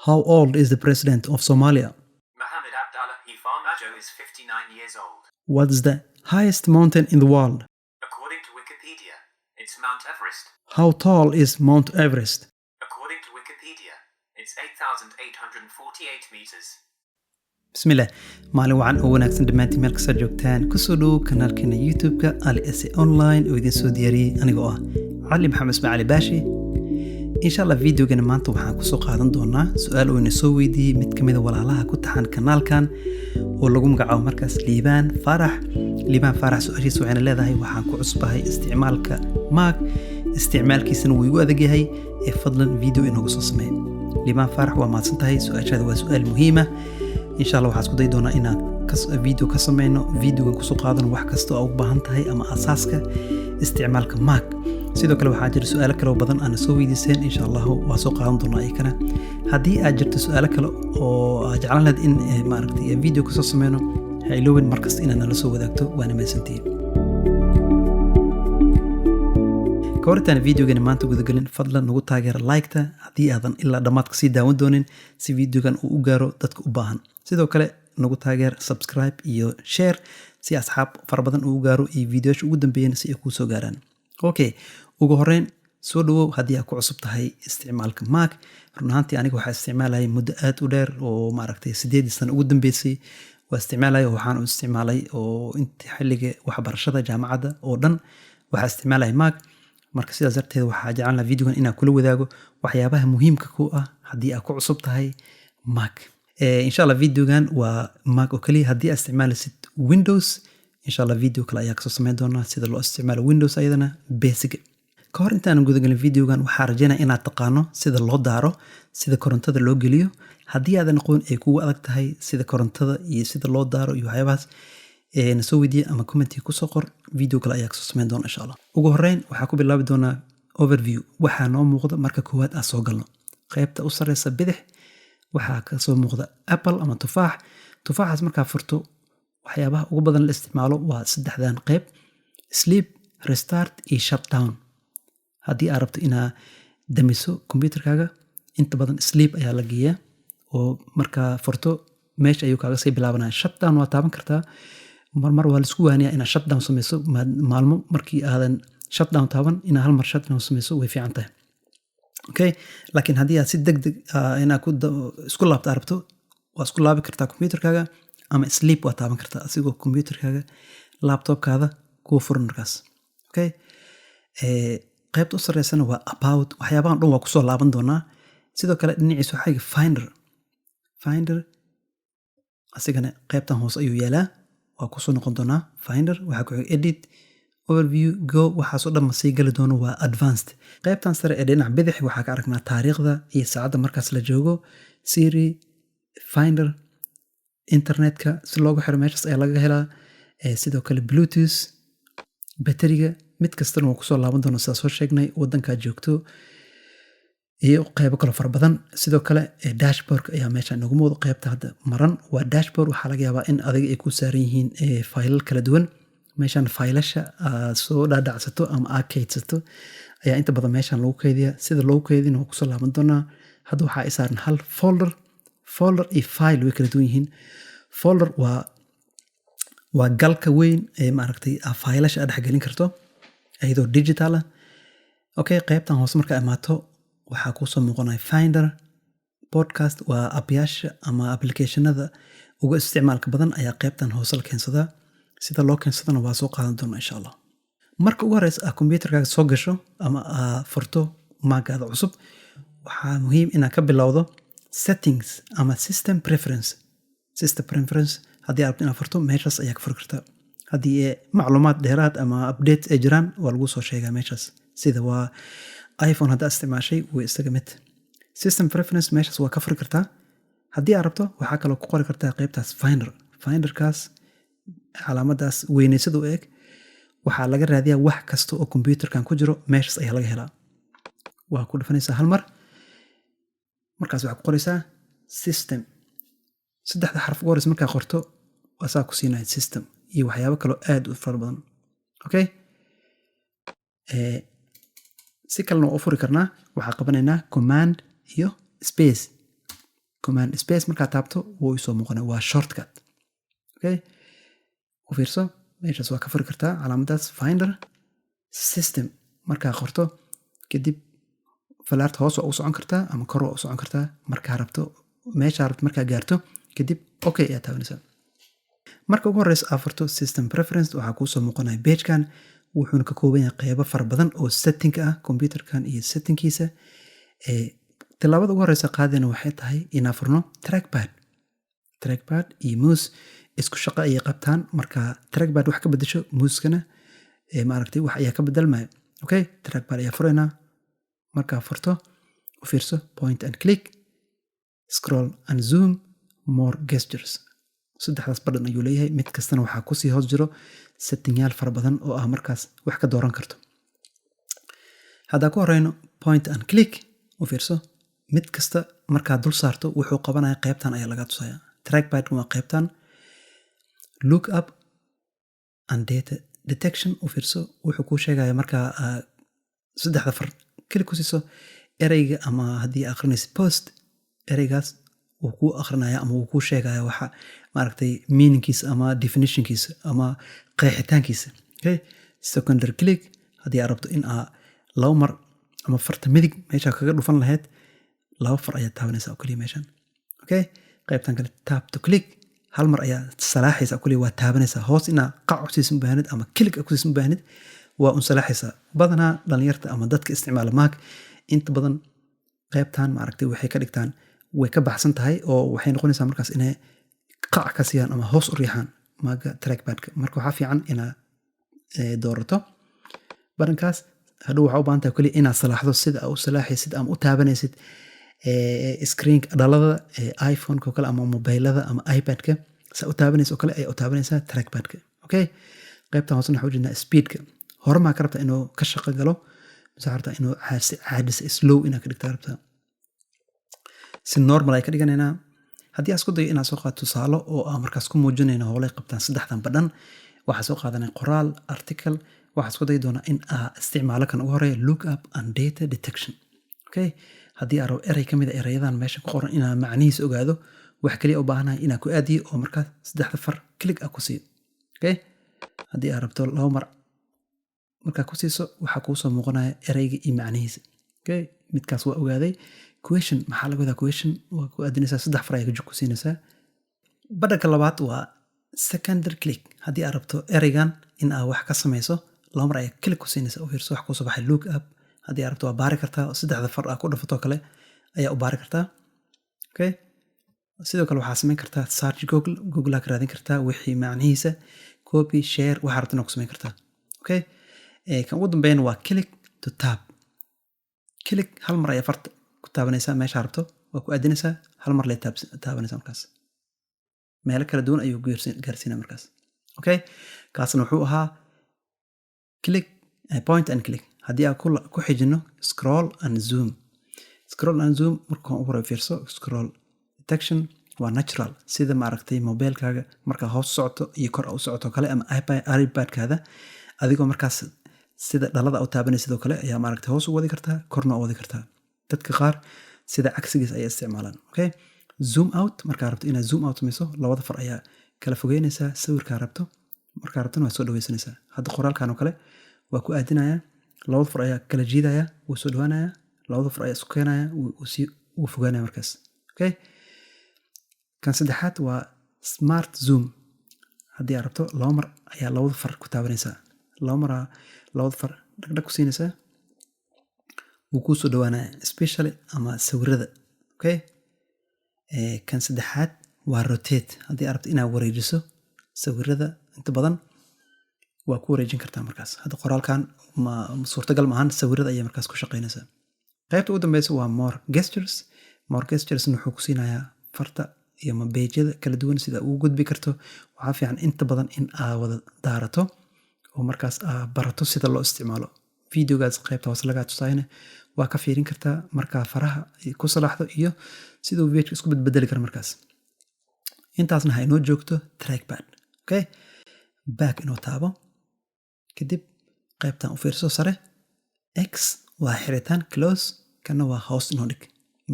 How old is the president of Somalia? Mohammed Abdallah Farmajo is 59 years old. What is the highest mountain in the world? According to Wikipedia, it's Mount Everest. How tall is Mount Everest? According to Wikipedia, it's 8,848 meters. bismillah maalin wacan oo wanaagsan dhammaantiin meel kasta joogtaan kusoo dhow kanaalkeena youtube-ka Ali Esse online oo idin soo diyaariyey anigoo ah cali maxamed ismaaciil baashi insha allah videogana maanta waxaan kusoo qaadan doonaa su-aal oo ina soo weydiiyey mid ka mid a walaalaha ku taxan kanaalkan oo lagu magacaabo markaas liibaan faarax su-aashiisa waxayna leedahay waxaan ku cusbahay isticmaalka mac isticmaalkiisana wuu igu adag yahay ee fadlan video inoogu soo sameey liibaan faarax waa mahadsan tahay su-aashaada waa su-aal muhiima insha Allah waxaan isku day doonaa inaan video ka sameeyno videogan ku soo qaadano wax kasta oo u baahan tahay ama asaaska isticmaalka Mac sidoo kale waxaa jira su'aalo kale oo badan aan soo weydiiseen insha Allah waa soo qaadan doonaa ayana haddii aad jirto su'aalo kale oo aad jeclaan lahayd in maaragtay video ka soo sameeyno ha iloobin markasta inaad nala soo wadaagto waana mahadsantihiin كورتان فيديو جن مانتو جود جلين فضلا نقول تاجر لايكتا هدي أيضا إلا دمات كسي داون دونين سي فيديو جن وجارو دتك أباهن سيدو كله نقول تاجر سبسكرايب يو شير سي أصحاب فربضن وجارو إي فيديوش وقدم بين سي يكوسو جارن أوكي وجهرين سودو هدي أكو عصب تهاي استعمالك ماك رنهانتي أنا كوح استعمالي مدات ودير ومعركتي سديد سنة وقدم بيسي واستعمالي وحان استعمالي وانت حلقة وحبرشة جامعة ودن وحاستعمالي ماك marka sidaas darteed waxaa jeclaan lahaa videogan inaan kula wadaago waxyaabaha muhiimka ku ah haddii aad ku cusub tahay Mac insha Allah videogan waa Mac oo kaliya haddii aad isticmaalaysid Windows insha Allah video kale ayaa kasoo sameyn doonaa sida loo isticmaalo Windows ayadana basic ka hor intaan gudagalin videogan waxaa rajaynayaa inaad taqaano sida loo daaro sida korontada loo geliyo haddii aadan aqoon ay kugu adag tahay sida korontada iyo sida loo daaro iyo waxyaabahaas nasoo weydiiye ama commenti ku soo qor video kale ayaa kasoo sameyn doona insha Allah ugu horeyn waxaa ku bilaabi doonaa overview waxaa noo muuqda marka koowaad aan soo galno qaybta u sareysa bidix waxaa ka soo muuqda apple ama tufaaxaas markaa furto waxyaabaha ugu badan la isticmaalo waa saddexdan qayb sleep restart iyo shutdown haddii aad rabto inaad damiso computerkaaga inta badan sleep ayaa la geeyaa oo markaa furto meesha ayuu kaaga sii bilaabanaya shutdown waa taaban kartaa mar waa la isku waaniyaa inaad shutdown samayso maalmo markii aadan shutdown taaban inaad hal mar shutdown samayso way fiican tahay okay laakiin haddii aad si degdeg inaad isku laabto arabto waa isku laabi kartaa computerkaaga ama sleep waa taaban kartaa asigoo computerkaaga laptopkaada kuu furan markaas okay qaybta u sareysana waa about waxyaabahan dhan waa kusoo laaban doonaa sidoo kale dhinaciisa waxaa iga finder asigana qaybtan hoos ayuu yaalaa waa kusoo noqon doonaa finder waxaa ku xiga edit overview go waxaasoo dhan ma sii gali doono waa advanced qaybtan sare ee dhinac bidix waxaa ka aragnaa taariikhda iyo saacadda markaas la joogo siri finder internetka si loogu xiro meeshaas ayaa laga helaa sidoo kale bluetooth bateriga mid kastana waa kusoo laaban doona sidaa soo sheegnay waddankaa joogto iyo qaybo kale fara badan sidoo kale dashboardka ayaa meesha noogu muuqda qaybta hadda maran waa dashboard waxaa laga yaabaa in adiga ay ku saaran yihiin faylal kala duwan meeshan faylasha aad soo dhaadhacsato ama aad kaydsato ayaa inta badan meeshan lagu kaydiyaa sida loogu kaydina waa kusoo laaban doonaa hadda waxaa ay saaran hal folder iyo file way kala duwan yihiin folder waa galka weyn ee maaragtay faylasha aad dhexgelin karto iyadoo digital ah okay qaybtan hoose markaa imaato waxaa kusoo muuqanaya finder podcast waa abyaasha ama applicationada uga isticmaalka badan ayaa qaybtan hoose la keensadaa sida loo keensadana waa soo qaadan doona insha Allah marka ugu horeysa aad computerkaaga soo gasho ama aad furto maagaada cusub waxaa muhiim inaad ka bilowdo settings ama system preference haddii aad rabto inaad furto meeshaas ayaa ka furi kartaa haddii macluumaad dheeraad ama update ay jiraan waa lagu soo sheegaa meeshaas sida waa iPhone hadda isticmaashay way isaga mid system preference meeshaas waa ka furi kartaa haddii aad rabto waxaa kaloo ku qori kartaa qaybtaas finderkaas calaamadaas weynaysada u eg waxaa laga raadiyaa wax kasta oo computerkan ku jiro meeshaas ayaa laga helaa waa ku dhufanaysaa hal mar markaas waxaa ku qoraysaa system saddexda xarf ugu horeysa markaa qorto waa saa ku siinaya system iyo waxyaabo kaloo aad u fara badan okay si kalena u furi karnaa waxaa qabanaynaa command iyo space command space markaa taabto wuu isoo muuqana waa shortcut. Okay, u fiirso meeshaas waa ka furi kartaa calaamadaas finder system markaa qorto kadib falaarta hoos waa u socon kartaa ama kor waa u socon kartaa markaa rabto meeshaa rabto markaa gaarto kadib okay ayaa taabanaysaa. marka ugu horeysa aad furto system preference waxaa kuusoo muuqanaya pagekan wuxuuna ka kooban yahay qeybo fara badan oo setting ah computerkan iyo settingkiisa. tilaabada ugu horeysa qaadayna waxay tahay inaan furno trackpad iyo mouse isku shaqo ayay qabtaan. marka trackpad wax ka bedesho muuskana maaragtay wax ayaa ka bedelmaya. okay, trackpad ayaa furaynaa. markaa furto u fiirso point and click, scroll and zoom, more gestures. saddexdaas badhan ayuu leeyahay. mid kastana waxaa kusii hoos jiro settingyaal fara badan oo ah markaas wax ka dooran karto. haddaa ku horeyno point and click u fiirso mid kasta markaa dul saarto wuxuu qabanaya qeybtan ayaa laga tusaya. trackpad waa qeybtan look up and data detection u fiirso wuxuu kuu sheegaya markaa saddexda far klik ku siiso ereyga ama haddii akhrinaysa post ereygaas wuu kuu akhrinaya ama wuu kuu sheegaya waxa maaragtay meaningkiisa ama definitionkiisa ama qeexitaankiisa. okay, secondary click haddii aad rabto in aa laba mar ama farta midig meesha kaga dhufan lahayd laba far ayaa taabanaysa oo kaliya meeshan. okay, qaybtan kale tap to click hal mar ayaa salaaxaysa oo kaliya waa taabanaysa. hoos inaa qac u siisan baahnid ama click ku siisan baahnid waa un salaaxaysa. badanaa dhalinyarta ama dadka isticmaala mac inta badan qaybtan maaragtay waxay ka dhigtaan way ka baxsan tahay oo waxay noqonaysaa markaas inay qac ka siiyaan ama hoos u riixaan maaga trackpadka. marka waxaa fiican inaa doorato badankaas. hadhow waxaa u baahan tahay kaliya inaad salaaxdo sida aa u salaaxaysid ama u taabanaysid screenka dhalada iphoneka oo kale ama mobilada ama ipadka saa u taabanaysa oo kale ayaa u taabanaysaa trackpadka. okay, qaybtan hoosena waxaa ujeednaa speedka horemaa ka rabtaa inuu ka shaqo galo mise rabtaa inuu caadisa slow inaa ka dhigtaa rabtaa si normal ay ka dhiganaynaa. haddii aan isku dayo inaan soo qaato tusaalo oo aan markaas ku muujinayno howlay qabtaan saddexdan badhan waxaa soo qaadanaya qoraal article. waxaa isku dayi doonaa in aa isticmaalo kan ugu horeeya look up and data detection. okay, haddii aa rabo erey ka mid a erayadan meesha ku qoran inaa macnihiisa ogaado wax kaliya u baahanahay inaa ku aadiyo oo markaas saddexda far click a ku siiyo. okay, haddii aa rabto laba mar markaa ku siiso waxaa kuusoo muuqanaya ereyga iyo macnihiisa. okay, midkaas waa ogaaday. question maxaa laga wadaa question waa ku aadinaysaa saddex far ayaa ku siinaysaa. badhanka labaad waa secondary click. haddii aa rabto ereygan in aa wax ka samayso laba mar ayaa click ku siinaysaa. u fiirso wax kuusoo baxay look up. haddii aa rabto waa baari kartaa saddexda far aa ku dhafatoo kale ayaa u baari kartaa. okay, sidoo kale waxaa samayn kartaa search google aa ka raadin kartaa wixii macnihiisa copy share waxaa rabtana ku samayn kartaa. okay, kan ugu dambeeyana waa click to tab. click hal mar ayaa farta ku taabanaysaa meesha rabto waa ku aadinaysaa hal mar lee taabanaysaa markaas meelo kala duwan ayuu gaarsiinaa markaas. okay, kaasna wuxuu ahaa click point and click. haddii aan ku xijino scroll and zoom. scroll and zoom markaan ugu hore fiirso scroll detection waa natural sida maaragtay mobilkaaga markaa hoos socoto iyo kor u socoto kale ama ipadkaada adigoo markaas sida dhalada u taabanay sidoo kale ayaa maaragtay hoos u wadi kartaa korna u wadi kartaa. dadka qaar sida cagsigiis ayaa isticmaalaan. okay, zoom out markaa rabto inaad zoom out samayso labada far ayaa kala fogeynaysaa sawirkaa rabto markaa rabtona waa soo dhaweysanaysaa. hadda qoraalkan oo kale waa ku aadinaya labada far ayaa kala jiidaya wuu soo dhawaanaya labada far ayaa isku keenaya wuu fogaanaya markaas. okay, kan saddexaad waa smart zoom. haddii aad rabto laba mar ayaa labada far ku taabanaysaa laba maraa labada far dhagdhag ku siinaysaa wuu kuu soo dhawaanaya especially ama sawirada. okay, kan saddexaad waa rotate. haddii aad rabto inaad wareejiso sawirada inta badan waa ku wareejin kartaa markaas. hadda qoraalkan suurtagal maahan sawirada ayay markaas ku shaqaynaysaa. qaybta ugu dambeysa waa more gestures. more gestures wuxuu ku siinayaa farta iyo mabeejyada kala duwan sida ugu gudbi karto. waxaa fiican inta badan in aa wada daarato oo markaas aa barato sida loo isticmaalo. videogaas qaybta hoose lagaa tusaayana waa ka fiirin kartaa markaa faraha ku salaaxdo iyo siduu pageka isku bedbedeli karo markaas. intaasna ha inoo joogto trackpad. okay, back inoo taabo kadib qaybtan u fiirso sare x waa xiritaan close kana waa hoos inoo dhig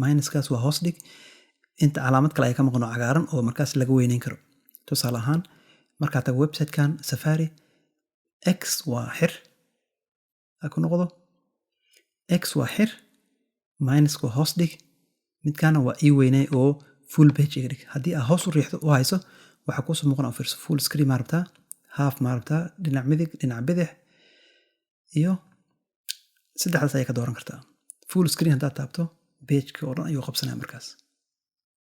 minuskaas waa hoos dhig inta calaamad kale ay ka maqan oo cagaaran oo markaas laga weyneyn karo. Tusaale ahaan markaad tago website-kan Safari, X waa xir ha ku noqdo, X waa xir, minus waa hoos dhig, midkaana waa ii weynay oo full page iga dhig. Haddii aad hoos u riixdo oo hayso waxaa kuusoo muuqan oo fiirso full screen ma rabtaa, half ma rabtaa, dhinac midig, dhinac bidix iyo saddexdaas ayaa ka dooran kartaa. Full screen haddaad taabto page-ka oo dhan ayuu qabsanaya markaas.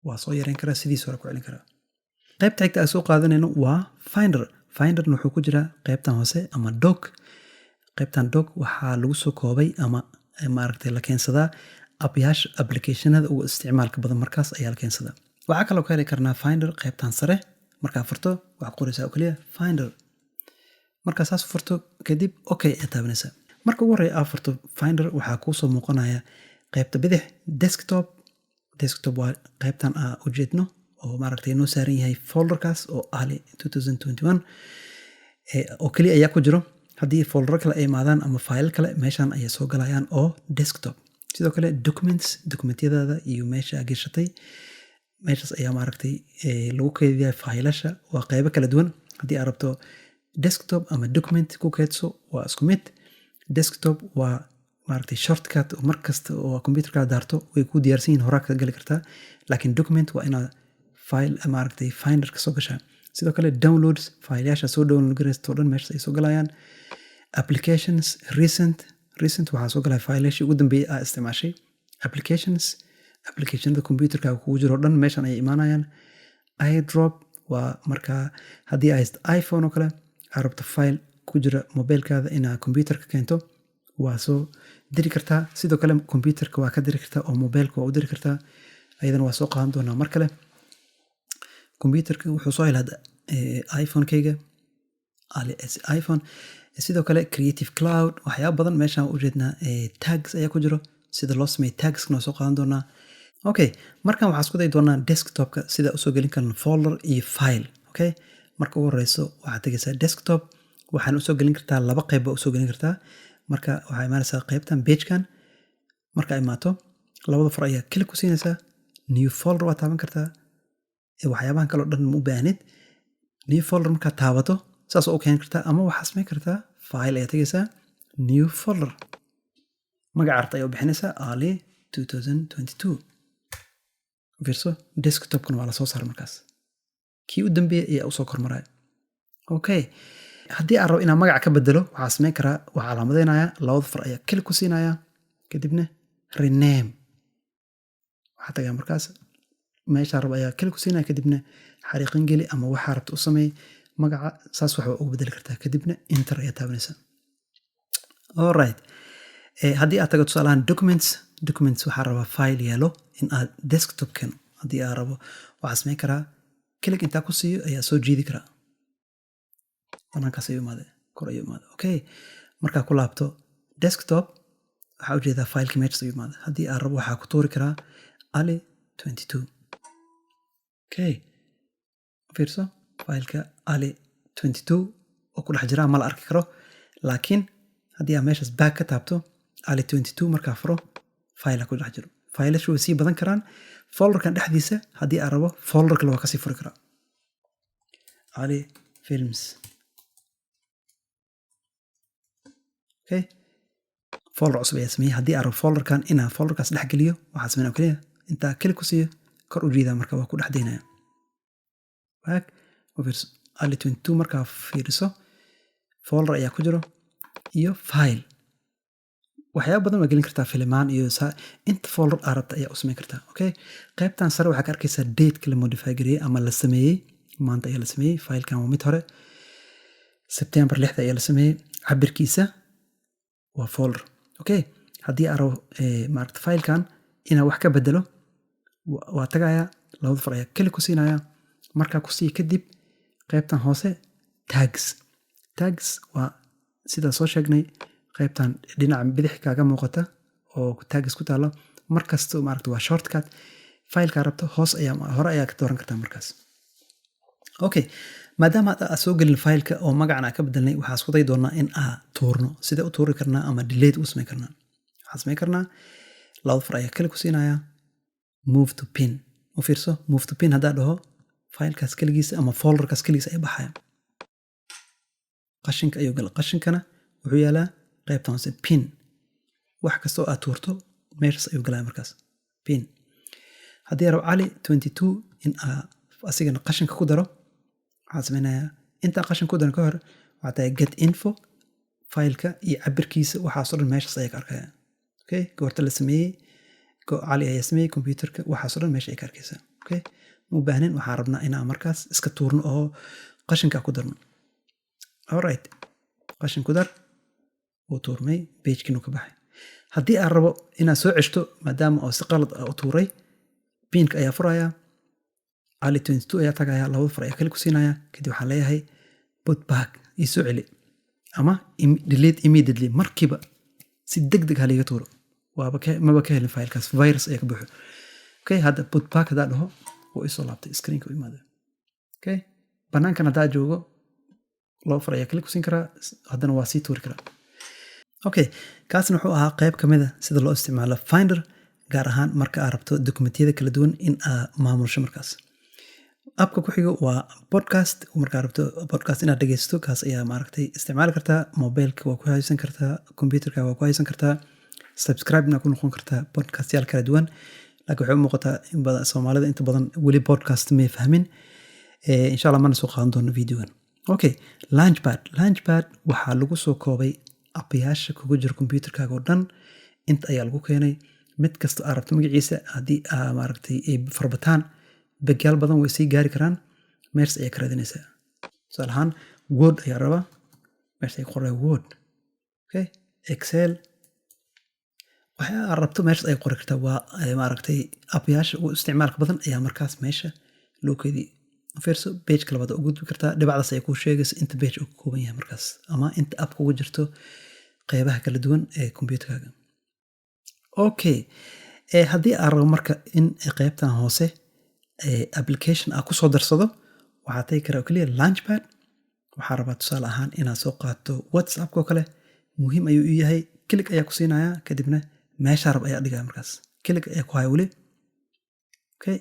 Waa soo yareyn karaa, sidiisa hore ku celin karaa. Qaybta xigta aan soo qaadanayno waa Finder. Finder wuxuu ku jiraa qaybtan hoose ama doc. Qaybtan doc waxaa lagu soo koobay ama maaragtay la keensadaa applicationada ugu isticmaalka badan markaas ayaa la keensadaa. Waxaa kaloo ka heli karnaa Finder qaybtan sare. Markaa furto waxaad qoraysaa oo kaliya Finder. Markaa saas furto kadib okay ayaa taabanaysaa. Marka ugu horreeya aad furto Finder waxaa kuusoo muuqanaya qaybta bidix desktop. Desktop waa qaybtan aan u jeedno oo maaragtay noo saaran yahay folderkaas oo Ali 2021 oo kaliya ayaa ku jiro. Haddii folder kale ay imaadaan ama file kale meeshan ayay soo galayaan oo desktop. Sidoo kale dokumentiyadaada iyo meesha aad gashatay meeshaas ayaa maaragtay lagu kaydiyaa faylasha. Waa qaybo kala duwan. Haddii aad rabto desktop ama document ku kaydso waa isku mid. Desktop waa maaragtay shortcut oo markasta oo computerka daarto way ku diyaarsan yihiin, horaa ka gali kartaa. Laakiin document waa inaad file maaragtay Finder ka soo gashaa. Sidoo kale downloads faylasha soo download garaysto oo dhan meeshaas ay soo galayaan. Applications recent waxaa soo galaya faylashii ugu dambeeyay aad isticmaashay. Applicationada computerka kugu jiro oo dhan meeshan ayay imaanayaan. iDrop waa markaa haddii aad haysto iPhone oo kale aad rabto file ku jira mobilkaada inaad computerka keento waa soo diri kartaa. Sidoo kale computerka waa ka diri kartaa oo mobilka waa u diri kartaa. Ayadana waa soo qaadan doonaa mar kale. Computerka wuxuu soo helaa iPhone-kayga iPhone. Sidoo kale Creative Cloud waxyaabo badan meeshaan u jeednaa. Tags ayaa ku jiro sida loo sameeyo tags-kana waa soo qaadan doonaa. Okay, markan waxaan isku dayi doonaa desktop-ka sida u soo gelin karno folder iyo file. Okay, marka ugu horeyso waxaad tagaysaa desktop. Waxaan u soo gelin kartaa laba qayb u soo gelin kartaa. Marka waxaa imaanaysaa qaybtan page-kan. Marka imaato labada far ayaa click ku siinaysaa. New folder waa taaban kartaa. Waxyaabahan kale oo dhan ma u baahnid. New folder markaad taabato saas oo keeni kartaa ama waxaad samayn kartaa file ayaa tagaysaa new folder. Magaca arta ayaa u bixinaysaa Ali 2022. Fiirso desktop-kan waa la soo saaray markaas. Kii u dambeeyay ayaa u soo kormaraya. Okay, haddii aan rabo inaan magaca ka bedelo waxaa samayn karaa waa calaamadeynaya labada far ayaa click ku siinaya kadibna rename. Waxaa tagaa markaas meesha rabo ayaa click ku siinaya kadibna xariiqin geli ama waxaa rabto u sameey magaca saas wax ugu bedeli kartaa kadibna enter ayaa taabanaysaa. All right. Haddii aad tago tusaalahan documents waxaa rabaa file yaalo in aad desktop-kan haddii aad rabo waxaa samayn karaa click intaa ku siiyo ayaa soo jiidi karaa. Banaankaas ayuu imaaday, kor ayuu imaaday. Okay, markaa ku laabto desktop waxaa ujeedaa fileka meeshaas ayuu imaaday. Haddii aad rabo waxaa ku tuuri karaa Ali 22. Okay, fiirso fileka Ali 22 oo ku dhex jira ma la arki karo. Laakiin haddii aad meeshaas back ka taabto Ali 22 markaa furo file ku dhex jiro. Filashu way sii badan karaan. Folderkan dhexdiisa haddii aad rabo folder kale waa kasii furi karaa. Ali Films. Okay, folder cusub ayaa sameeyay. Haddii aad rabo folderkan inaan folderkaas dhex geliyo waxaa sameyn oo kaliya intaa click ku siiyo kor u jiidaa marka waa ku dhex daynaya. Back fiirso Ali 22 markaa fiiriso folder ayaa ku jiro iyo file. Waxyaabo badan waa gelin kartaa filimaan iyo inta folder aad rabta ayaa u samayn kartaa. Okay, qaybtan sare waxaa ka arkaysaa date-ka la modify gareeyay ama la sameeyay. Maanta ayaa la sameeyay. Filekan waa mid hore September 6 ayaa la sameeyay. Cabirkiisa waa folder. Okay, haddii aad rabo maaragta filekan inaan wax ka bedelo waa tagayaa labada far ayaa click ku siinaya. Markaa ku sii kadib qaybtan hoose tags waa sida soo sheegnay qaybtan dhinaca bidix kaaga muuqata oo tags ku taalo. Markasta maaragta waa shortcut. Fileka rabto hoos ayaa hore ayaa ka dooran kartaa markaas. Okay, maadaama aad soo gelin fileka oo magacana ka bedelnay waxaa isku day doonaa in aad tuurno. Sida u tuuri karnaa ama delete u samayn karnaa. Waxaan samayn karnaa labada far ayaa click ku siinaya move to pin. u fiirso move to pin haddaa dhaho filekaas keligiisa ama folderkaas keligiisa ay baxaya qashinka ayuu gala qashinkana wuxuu yaalaa qaybtan hoose pin wax kastoo aad tuurto meeshas ayuu galaya markaas pin haddii rabo cali 22 in asigana qashinka ku daro waxaan samaynayaa intaa qashin ku daran ka hor waxaa tahay get info fileka iyo cabirkiisa waxaasoo dhan meeshas ayaa ka arkaya okay goorta la sameeyey cali ayaa sameeyey computerka waxaasoo dhan meesha ay ka arkaysaa okay ma u baahnin waxaan rabnaa inaan markaas iska tuurno oo qashinka ku darno alright qashin ku dar wuu tuurmay pagekiinu ka baxay haddii aan rabo inaad soo ceshto maadaama oo si qalad u tuuray pinka ayaa furaya cali 22 ayaa tagaya labada far ayaa kali ku siinaya kadib waxaan leeyahay put back ii soo celi ama delete immediately markiiba si degdeg haliga tuuro maba ka helin filekaas virus ayaa ka buuxo okay hadda put back haddaa dhaho wuu isoo laabtay screenka u imaada okay banaankan haddaa joogo laba far ayaa kali ku siin karaa haddana waa sii tuuri karaa okay kaasna wuxuu ahaa qayb ka mid a sida loo isticmaalo finder gaar ahaan marka aad rabto dokumentiyada kala duwan in aad maamusho markaas abka ku xigo waa podcast markaa rabto podcast inaad dhegeysto kaas ayaa maaragtay isticmaali kartaa mobileka waa ku haysan kartaa computerka waa ku haysan kartaa subscribe-na ku noqon kartaa podcastyaal kala duwan laakiin waxay u muuqataa in badan soomaalida inta badan weli podcast may fahmin insha allah mana soo qaadan doono videogan okay launchpad waxaa lagu soo koobay abayaasha kugu jira computerkaaga oo dhan inta ayaa lagu keenay mid kasta aad rabto magaciisa haddii maaragtay ay farbataan bagyaal badan way sii gaari karaan meeshas ayaa ka raadinaysaa tusaale ahaan word ayaa rabaa meeshas ay qoraya word okay excel waxaa aad rabto meeshas ay qori kartaa waa maaragtay abayaasha ugu isticmaalka badan ayaa markaas meesha loo keediyey fiirso pageka labaad u gudbi kartaa dhibacdaas ay kuu sheegayso inta page uu ka kooban yahay markaas ama inta app kugu jirto qaybaha kala duwan ee computerkaaga okay haddii aad rabo marka in qaybtan hoose application aad ku soo darsado waxaad tagi karaa oo keliya launchpad waxaa rabaa tusaale ahaan inaad soo qaato whatsappka oo kale muhiim ayuu u yahay kilig ayaa ku siinaya kadibna meeshaa rab ayaa dhigaya markaas kilig ayaa ku haya weli okay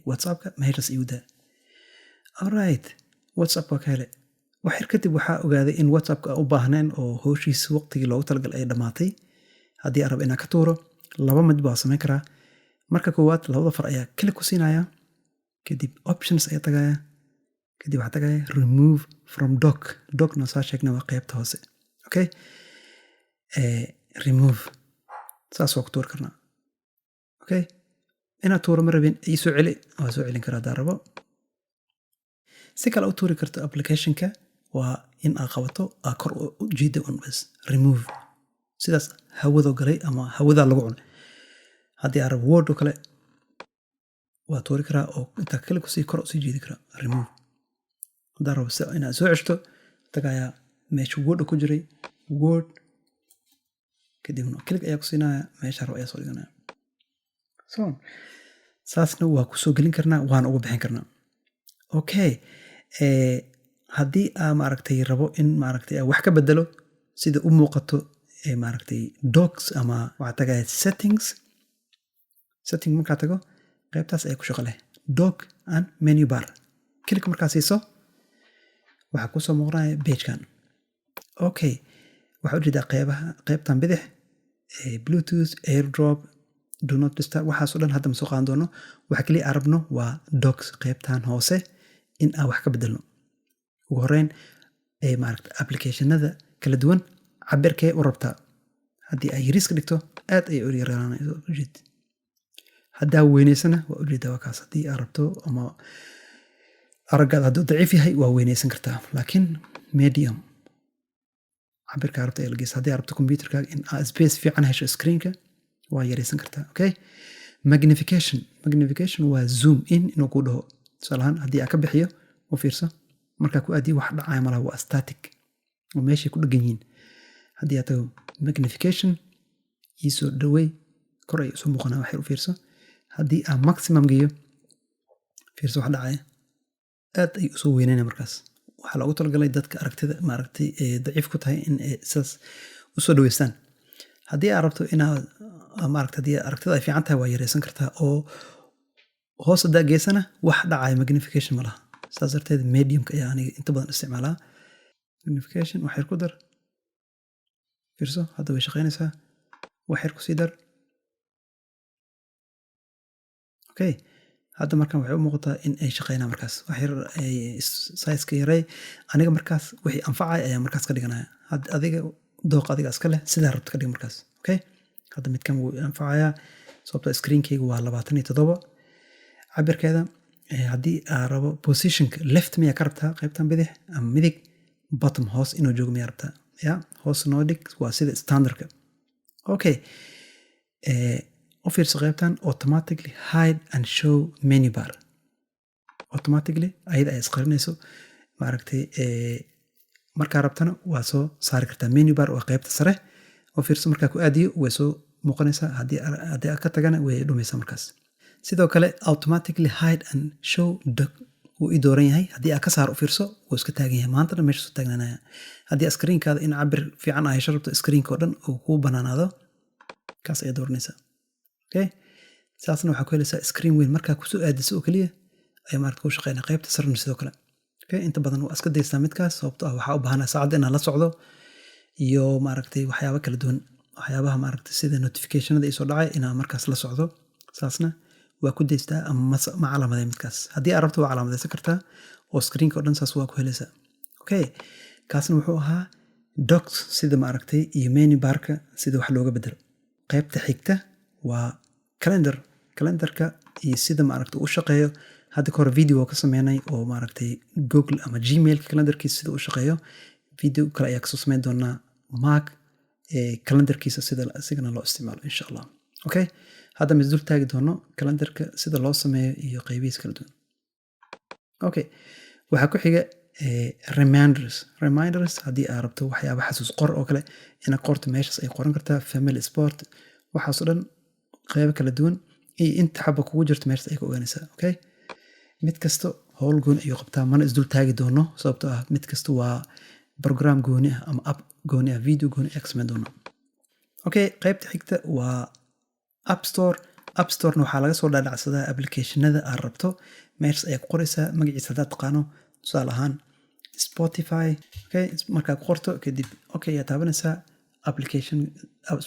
whatsappka meeshas ayuu daa alright whatsapp waa ka hele waxyar kadib waxaa ogaaday in whatsappka u baahneen oo howshiisa waqtigii loogu talagal ay dhammaatay haddii aan rabo inaan ka tuuro laba mid baa samayn karaa marka koowaad labada far ayaa klik ku siinaya kadib options ayaa tagaya kadib waxaa tagaya remove from docna saa sheegna waa qaybta hoose okay remove saas waa ku tuuri karnaa okay inaad tuuro ma rabin ii soo celi waa soo celin karaa haddaan rabo si kale u tuuri karto applicationka waa in aad qabato aad kor u jiida un bas remove sidaas hawadoo galay ama hawadaa lagu cunay haddii aad rabo word oo kale waa tuuri karaa oo intaa kale kusii kor usii jiidi karaa remove haddaan rabo inaad soo ceshto tagayaa meesha word ku jiray word kadibna kilig ayaa ku siinaya meesha rabo ayaa soo dhiganaya saasna waa ku soo gelin karnaa waana uga bixin karnaa okay haddii aa maaragtay rabo in maaragtay wax ka bedelo sida u muuqato maaragtay docs ama waxaa tagaya setting markaa tago qaybtaas ayaa ku shaqo leh doc and menu bar kilik markaa siiso waxaa kusoo muuqanaya pagekan okay waxaa ujeedaa qaybtan bidix bluetooth airdrop do not disturb waxaasoo dhan hadda ma soo qaadan doono waxa kaliya aan rabno waa docs qaybtan hoose in aan wax ka bedelno ugu horeyn maaragta applicationada kala duwan cabirkee u rabtaa haddii ay yariis ka dhigto aad ayay u yaryaranayso ujeed haddaa weynaysana waa ujeedaa waa kaas haddii aad rabto ama araggaada hadduu daciif yahay waa weynaysan kartaa laakiin medium cabirkaa rabta ee lageys haddii aad rabto computerkaaga in aad space fiican hesho screenka waa yaraysan kartaa okay magnification waa zoom in inuu ku dhaho tusaalahaan haddii aan ka bixiyo u fiirso markaa ku aadiyo wax dhacaya malaha waa static oo meeshay ku dhegan yihiin haddii aad tago magnification iisoo dhawey kor ay usoo muuqanaa waxay u fiirso haddii aan maximum geeyo fiirso wax dhacaya aad ay usoo weynayna markaas waxaa loogu talagalay dadka aragtida maaragtay daciif ku tahay in sidaas usoo dhaweystaan haddii aad rabto inaad maaragta haddii aragtida ay fiican tahay waa yareysan kartaa oo hoos hadaa geesana wax dhacaya magnification ma laha. saas darteed mediumka ayaa aniga inta badan isticmaalaa. magnification wax yar ku dar, fiirso hadda way shaqeynaysaa, wax yar kusii dar. okay hadda markaan waxay u muuqataa in ay shaqeynaa markaas wax yar size-ka yaray. aniga markaas wixii anfacay ayaa markaas ka dhiganaya. adiga dooq adiga iska leh sidaa rabta ka dhig markaas. okay hadda midkan wuu anfacayaa sababta screenkayga waa 27 cabirkeeda. haddii aa rabo positionka left miyaa ka rabtaa qaybtan bidix ama midig, bottom hoos inuu joogo miyaa rabtaa, ya hoos noo dhig waa sida standardka. okay u fiirso qaybtan automatically hide and show menu bar. automatically ayada ay isqarinayso maaragtay markaa rabtana waa soo saari kartaa. menu bar waa qaybta sare. u fiirso markaa ku aadiyo way soo muuqanaysaa, haddii ka tagana way dhumaysaa markaas. sidoo kale automatically hide and show doc wuu i dooran yahay. haddii aa ka saar u fiirso wuu iska taagan yahay, maantana meesha soo taagnaanaya. haddii screenkaada in cabir fiican aa hesho rabto screenka oo dhan uu kuu banaanaado kaas ayaa dooranaysaa. okay saasna waxaa ku helaysaa screen weyn markaa kusoo aadiso oo keliya ayaa maaragta ku shaqeynaa. qaybta sarena sidoo kale. okay inta badan waa iska daystaa midkaas sababto ah waxaa u baahanaa saacadda inaan la socdo iyo maaragtay waxyaabo kala duwan, waxyaabaha maaragtay sida notificationada isoo dhacay inaan markaas la socdo. saasna waa ku daystaa ama ma calaamaday midkaas. haddii aad rabto waa calaamadaysan kartaa oo screenka oo dhan saas waa ku helaysaa. okay kaasna wuxuu ahaa docs sida maaragtay iyo menu barka sida wax looga bedelo. qaybta xigta waa calendarka iyo sida maaragtay u shaqeeyo. hadda ka hor video ka sameynay oo maaragtay Google ama Gmail calendarkiisa sida u shaqeeyo. video kale ayaa kasoo sameyn doonaa Mac calendarkiisa sida asigana loo isticmaalo insha Allah. okay hadda ma isdul taagi doono calendarka sida loo sameeyo iyo qaybihiisa kala duwan. okay waxaa ku xiga reminders. haddii aad rabto waxyaaba xasuus qor oo kale inaad qorto meeshaas ay qoran kartaa. family sport waxaasoo dhan qaybo kala duwan iyo inta xaba kugu jirto meeshaas ay ka ogaanaysaa. okay mid kasta howl gooni ayuu qabtaa, mana isdul taagi doono sababtoo ah mid kasta waa program gooni ah ama app gooni ah, video gooni ah ka sameyn doono. okay qaybta xigta waa app storena waxaa laga soo dhaadhacsadaa applicationada aad rabto. meeshas ayaa ku qoraysaa magaciisa haddaad taqaano, tusaale ahaan Spotify. okay markaa ku qorto kadib okay ayaa taabanaysaa application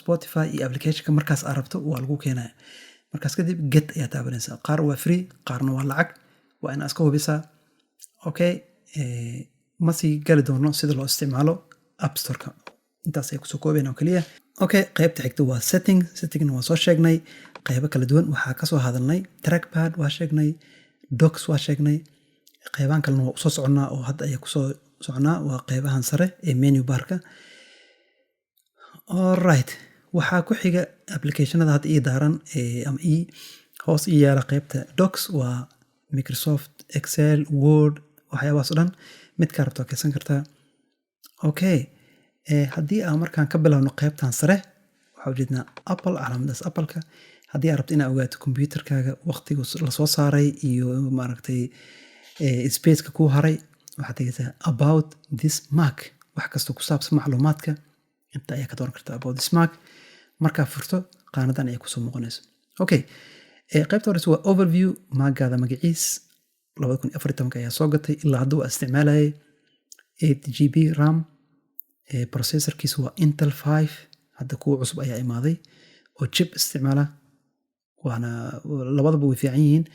Spotify iyo applicationka markaas aad rabto waa lagu keenaya. markaas kadib get ayaa taabanaysaa. qaar waa free qaarna waa lacag, waa inaad iska hubisaa. okay ma sii gali doono sida loo isticmaalo app storeka, intaas ay kusoo koobayna oo keliya. okay qaybta xigta waa settingna waa soo sheegnay qaybo kala duwan. waxaa kasoo hadalnay trackpad waa sheegnay, docs waa sheegnay. qaybahan kalena waa usoo soconaa oo hadda ayaa kusoo soconaa waa qaybahan sare ee menu barka. alright waxaa ku xiga applicationada hadda ii daaran ama hoos ii yaala qaybta docs waa Microsoft Excel, Word, waxyaabahaas oo dhan midkaa rabto kaysan kartaa. okay haddii aan markaan ka bilowno qaybtan sare waxaa ujeednaa Apple, calaamadaas Apple-ka. haddii aad rabto inaad ogaato computerkaaga waqtigu lasoo saaray iyo maaragtay spaceka kuu haray waxaad tegaysaa about this Mac. wax kasta ku saabsan macluumaadka inta ayaa ka dooran kartaa about this Mac. markaa furto qaanadan ayaa kusoo muuqanayso. okay qaybta horeysa waa overview. maagaada magaciis 2014 ayaa soo gatay ilaa hadda waa isticmaalayay 8GB RAM. processorkiisa waa Intel 5. hadda kuwa cusub ayaa imaaday oo chip isticmaala, waana labadaba way fiican yihiin.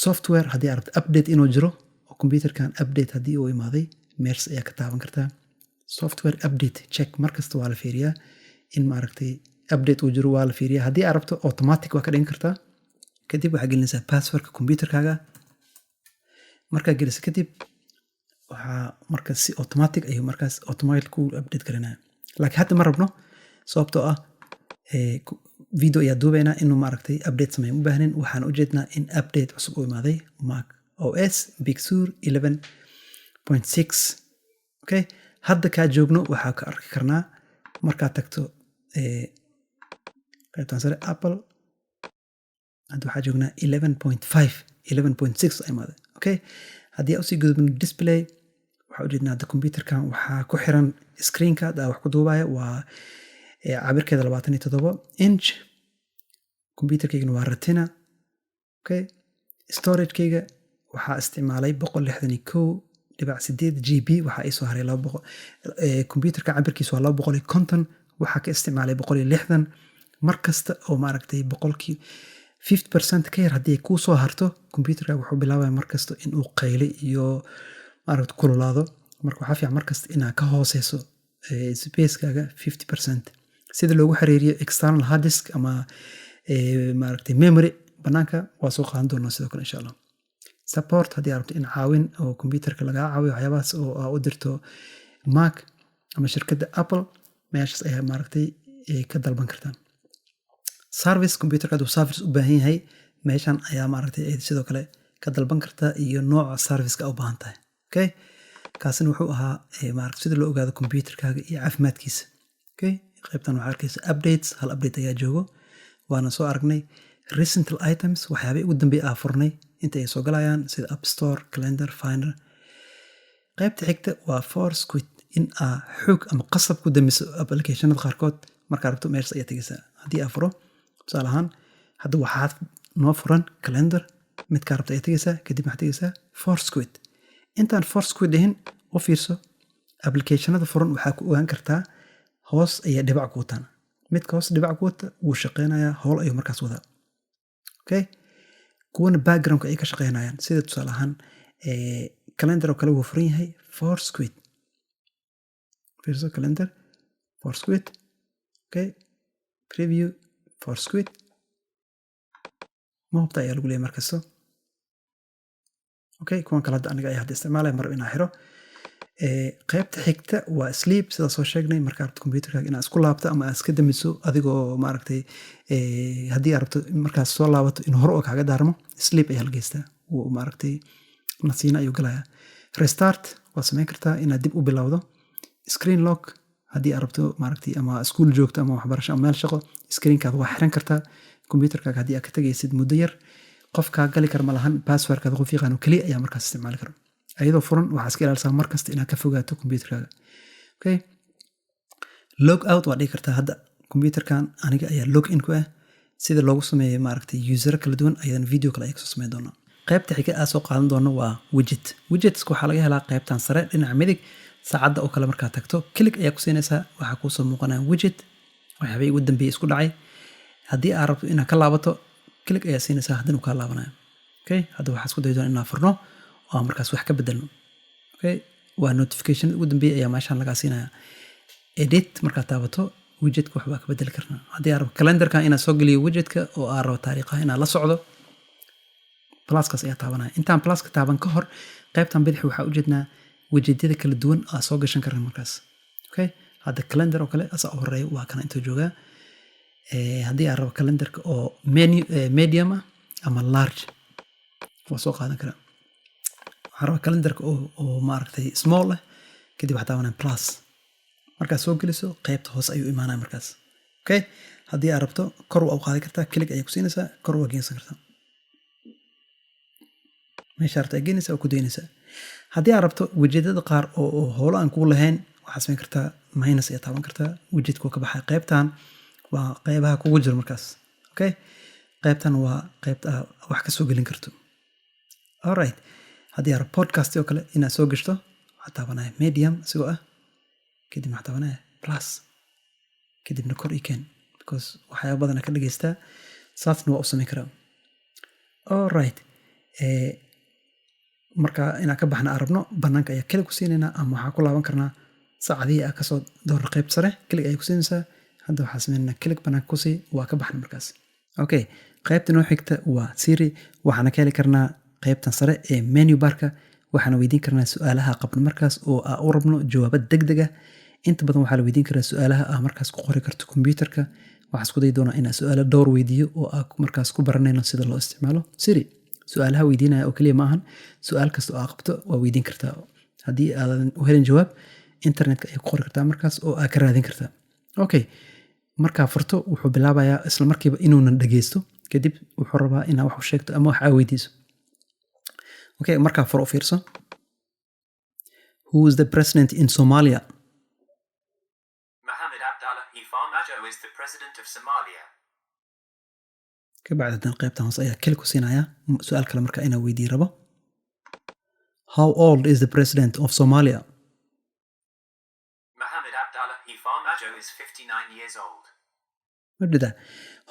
software haddii aad rabto update inuu jiro oo computerkan update haddii uu imaaday meeshas ayaa ka taaban kartaa. software update check markasta waa la fiiriyaa in maaragtay update uu jiro waa la fiiriyaa. haddii aad rabto automatic waa ka dhigan kartaa. kadib waxaa gelinaysaa passwordka computerkaaga. markaa gelisa kadib waxaa markaas si automatic ayuu markaas automatic ku update garanaya. laakiin hadda ma rabno sababtoo ah video ayaa duubaynaa inuu maaragtay update sameeyo u baahnin. waxaan ujeednaa in update cusub u imaaday Mac OS Big Sur 11.6. okay hadda kaa joogno waxaa ka arki karnaa markaad tagto qaybtan sare Apple. hadda waxaa joognaa 11.6 imaaday. okay haddii usii gudubno display waxaa ujeednaa hadda computerkan waxaa ku xiran screenka hadda wax ku duubaya waa cabirkeeda 27 inch. Computerkayga waa Retina. Okay, storagekayga waxaa isticmaalay 161.8 GB. waxaa ii soo haray 200. Computerka cabirkiisa waa 250. waxaa ka isticmaalay 160. markasta oo maaragtay 50% ka yar haddii kuu soo harto computerka wuxuu bilaabaya markasta inuu qayle iyo maaragtay kululaado. marka waxaa fiican markasta inaad ka hooseyso spacekaaga 50%. sida loogu xiriiriyo external hard disk ama maaragtay memory banaanka waa soo qaadan doonaa sidoo kale insha Allah. Support haddii aad rabto in caawin oo computerka lagaa caawiyo waxyaabahaas oo aad u dirto Mac ama shirkadda Apple, meeshaas ayaa maaragtay ka dalban kartaa. Service computerka hadduu service u baahan yahay meeshan ayaa maaragtay sidoo kale ka dalban kartaa iyo nooca serviceka u baahan tahay. Okay, kaasina wuxuu ahaa maaragtay sida loo ogaado computerkaaga iyo caafimaadkiisa. Okay, qaybtan waxaa arkaysa updates. hal update ayaa joogo, waana soo aragnay. Recent items waxyaabay ugu dambeeyay aan furnay inta ay soo galayaan sida App Store, Calendar, Finder. qaybta xigta waa force quit, in aa xoog ama qasab ku damiso applicationada qaarkood. markaa rabto meeshaas ayaa tegaysaa. haddii aa furo tusaale ahaan hadda waxaad noo furan Calendar, midkaa rabto ayaa tegaysaa, kadib waxaad tegaysaa force quit. intaan force quit dhihin u fiirso applicationada furan waxaa ku ogaan kartaa hoos ayaa dhibac ku wataan. midka hoos dhibac ku wata wuu shaqeynayaa, howl ayuu markaas wadaa. Okay, kuwana backgroundka ay ka shaqeynayaan sida tusaale ahaan Calendar oo kale wuu furan yahay force quit. fiirso Calendar force quit. Okay, preview force quit. moobta ayaa lagu leeyahay markasto. Okay, kuwan kale hadda aniga ayaa hadda isticmaalaya mar inaa xiro. qaybta xigta waa sleep. sida soo sheegnay markaa rabto computerkaaga inaad isku laabto ama aad iska damiso adigoo maaragtay haddii aad rabto markaas soo laabato in hore oo kaaga daarmo sleep ayaa la geystaa. wuu maaragtay nasiina ayuu galayaa. Restart waa samayn kartaa inaad dib u bilowdo. Screen lock haddii aad rabto maaragtay ama iskuul joogto ama waxbarasho ama meel shaqo, screenkaada waa xiran kartaa. computerkaaga haddii aad ka tagaysid muddo yar qofkaa gali kara ma lahan. passwordkaada qof yaqaano keliya ayaa markaas isticmaali kara. ayadoo furan waxaa iska ilaalisaa markasta inaad ka fogaato computerkaaga. Okay, log out waa dhigi kartaa. hadda computerkan aniga ayaa log in ku ah. sida loogu sameeyo maaragtay user kala duwan ayaan video kale ay kasoo sameyn doonaa. qaybta xiga aad soo qaadan doono waa widget. widgetska waxaa laga helaa qaybtan sare dhinaca midig. saacadda oo kale markaad tagto click ayaa ku siinaysaa, waxaa kuu soo muuqanaya widget, waxyaabay ugu dambeeyay isku dhacay. haddii aad rabto inaad ka laabato click ayaa siinaysaa, haddana uu kaa laabanaya. Okay, hadda waxaa isku dayi doona inaan furno oo markaas wax ka bedelno. Okay, waa notification ugu dambeeyay ayaa meeshan lagaa siinaya. edit markaad taabato widgetka waxbaa ka bedeli karnaa. haddii aad rabto calendarka inaad soo geliyo widgetka oo aad rabto taariikhaha inaad la socdo, pluskaas ayaa taabanaya. intaan pluska taaban ka hor qaybtan bidix waxaa ujeednaa widgetyada kala duwan aad soo gashan karna markaas. Okay, hadda calendar oo kale asaa u horeeya waa kana intuu joogaa. haddii aad rabo calendarka oo medium ah ama large waa soo qaadan karaa. waxaa raba calendarka oo maaragtay small ah, kadib waxaa taabanaya plus. markaad soo geliso qaybta hoose ayuu imaanaya markaas. Okay, haddii aad rabto kor waa u qaadi kartaa, click ayaa ku siinaysaa, kor waa geensan kartaa. meesha rabto aad geenaysaa oo ku daynaysaa. haddii aad rabto widgetyada qaar oo howlo aan kuu lahayn waxaad samayn kartaa minus ayaa taaban kartaa. widgetka ka baxay. qaybtan waa qaybaha kugu jira markaas. Okay, qaybtan waa qaybta wax ka soo gelin karto. Alright, haddii aad podcast oo kale inaad soo gashto waxaad taabanaya medium isigoo ah, kadib waxaad taabanaya plus, kadibna kor ikeen because waxyaaba badan ka dhageystaa. saasna waa u samayn karaa. Alright, marka inaan ka baxna arabno banaanka ayaa kale ku siinaynaa ama waxaa ku laaban karnaa saacadihii aad kasoo door qayb sare click ayaa ku siinaysaa. hadda waxaa sameynaa click banaanka ku sii, waa ka baxna markaas. Okay, qaybta noo xigta waa Siri. waxaana ka heli karnaa qaybtan sare ee menu barka. waxaana weydiin karnaa su'aalaha qabno markaas oo aan u rabno jawaabo degdeg ah. inta badan waxaa la weydiin karaa su'aalaha aad markaas ku qori karto computerka. waxaa isku dayi doonaa inaan su'aalo dhowr weydiiyo oo aan markaas ku baranayno sida loo isticmaalo Siri. su'aalaha weydiinaya oo keliya maahan, su'aal kasta oo aad qabto waa weydiin kartaa. haddii aadan u helin jawaab internetka ayaa ku qori kartaa markaas oo aad ka raadin kartaa. Okay, markaa furto wuxuu bilaabayaa isla markiiba inuunan dhageysto, kadib wuxuu rabaa inaad wax u sheegto ama wax aad weydiiso. Okay, markaa furo u fiirso. Who is the president in Somalia? Mohamed Abdallah Ifan Majo president of Somalia? kabacdi haddana qaybtan hoose ayaa keli ku siinaya su-aal kale marka inaa weydii rabo. How old is the president of Somalia? Mohammed Abdallah Farmajo is 59 years old. madhida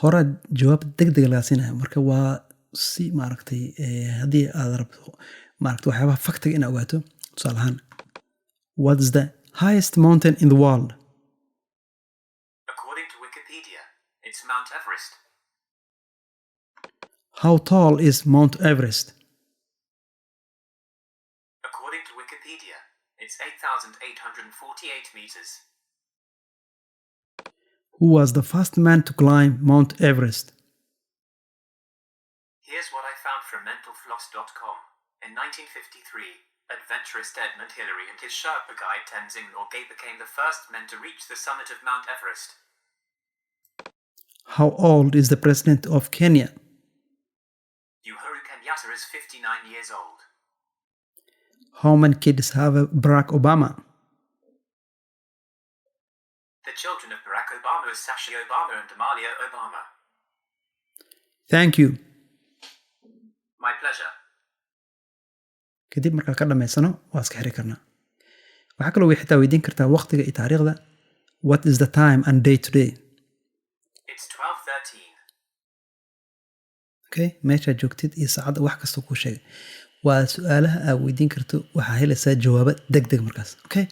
horaa jawaab degdeg laga siinaya marka waa si maaragtay haddii aad rabto maaragtay waxyaabaha faktiga inaad ogaato tusaale ahaan what is the highest mountain in the world? According to Wikipedia, it's Mount Everest. How tall is Mount Everest? According to Wikipedia, it's 8,848 meters. Who was the first man to climb Mount Everest? Here's what I found from mentalfloss.com. In 1953, adventurist Edmund Hillary and his Sherpa guide Tenzing Norgay became the first men to reach the summit of Mount Everest. How old is the president of Kenya? Uhuru Kenyatta is 59 years old. How many kids have Barack Obama? The children of Barack Obama are Sashi Obama and Amalia Obama. Thank you. My pleasure. kadib markaa ka dhammaysano waa iska xiri karnaa. waxaa kaloo xitaa weydiin kartaa waqtiga iyo taariikhda. What is the time and day today? It's 12:13. okay meeshaa joogtid iyo saacadda wax kasta kuu sheegay. waa su-aalaha aad weydiin karto waxaa helaysaa jawaabo degdeg markaas. okay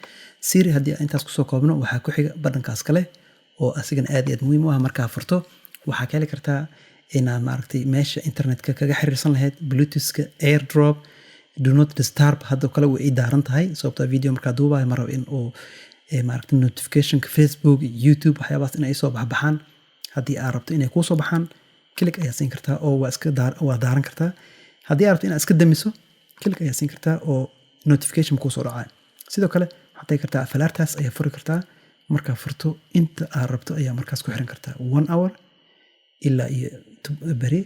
siri haddii aan intaas kusoo koobno waxaa ku xiga badhankaas kale oo asigana aad iyo aad muhiim u ah. markaa furto waxaa ka heli kartaa inaad maaragtay meesha internetka kaga xiriirsan lahayd bluetoothka airdrop do not disturb hadda kale way ii daaran tahay sababtoo video markaa duubayo ma rabo in uu maaragtay notificationka Facebook YouTube waxyaabahaas inay soo baxaan. haddii aad rabto inay kuu soo baxaan click ayaa siin kartaa oo waa daaran kartaa. haddii aad rabto inaad iska damiso click ayaa siin kartaa oo notification kuu soo dhacaya. sidoo kale waxaad tagi kartaa falaartaas ayaa furi kartaa. markaa furto inta aad rabto ayaa markaas ku xiran kartaa 1 hour ilaa iyo beri